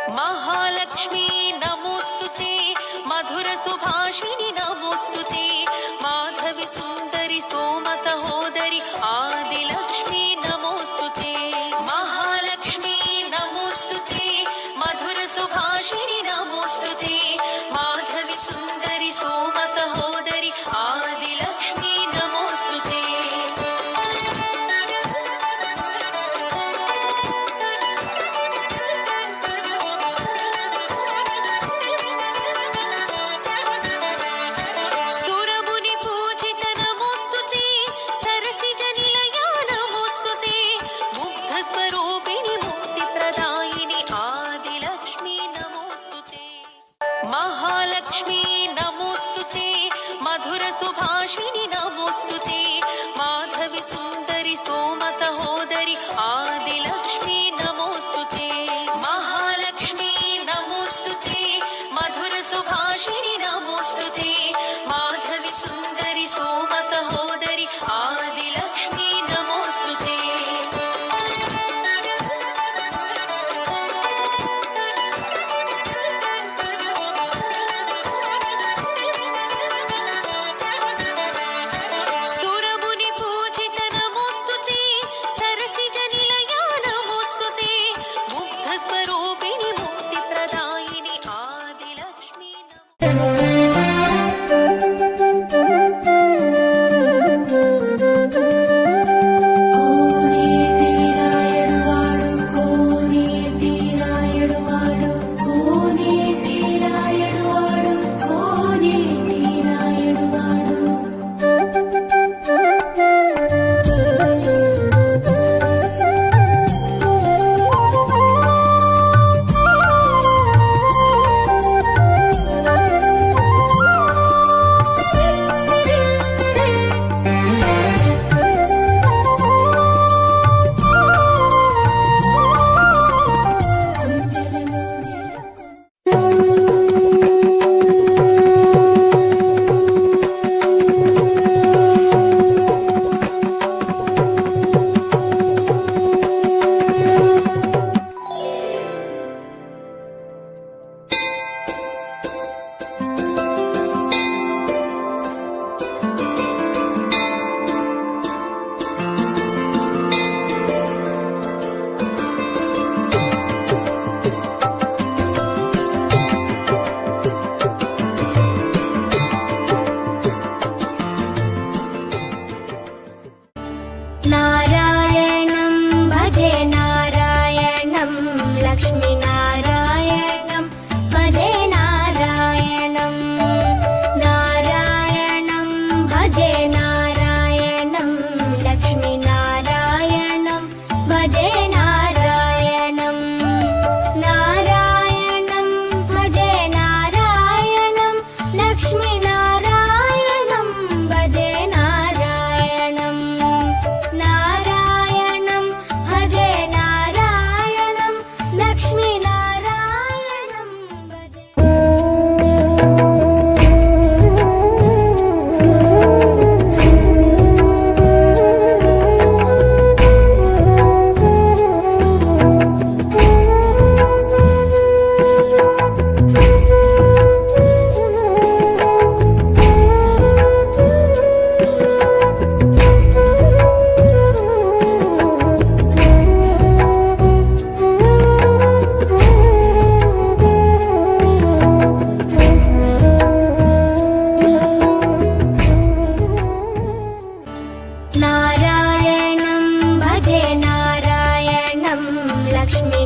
महालक्ष्मी नमोस्तुते, मधुर सुभाषिणि नमोस्तुते, माधवी सुंदरी सोम सहोदरी आदिलक्ष्मी नमोस्तुते। महालक्ष्मी नमोस्तुते, मधुर सुभाषिणि नमोस्तुते, माधवी सुंदरी सोम सहोदरी आदिलक्ष्मी नमोस्तुते। महालक्ष्मी नमोस्तुते, मधुर सुभाषिणि नमोस्तुते, माधवी सुंदरी सोम सहोदरी आदिलक्ष्मी नमोस्तुते। महालक्ष्मी नमोस्तुते, मधुर सुभाषिणि नमोस्तुते, माधवी सुंदरी सोम सहोदरी आदिलक्ष्मी नमोस्तुते। नारायणं भजे नारायणं लक्ष्मी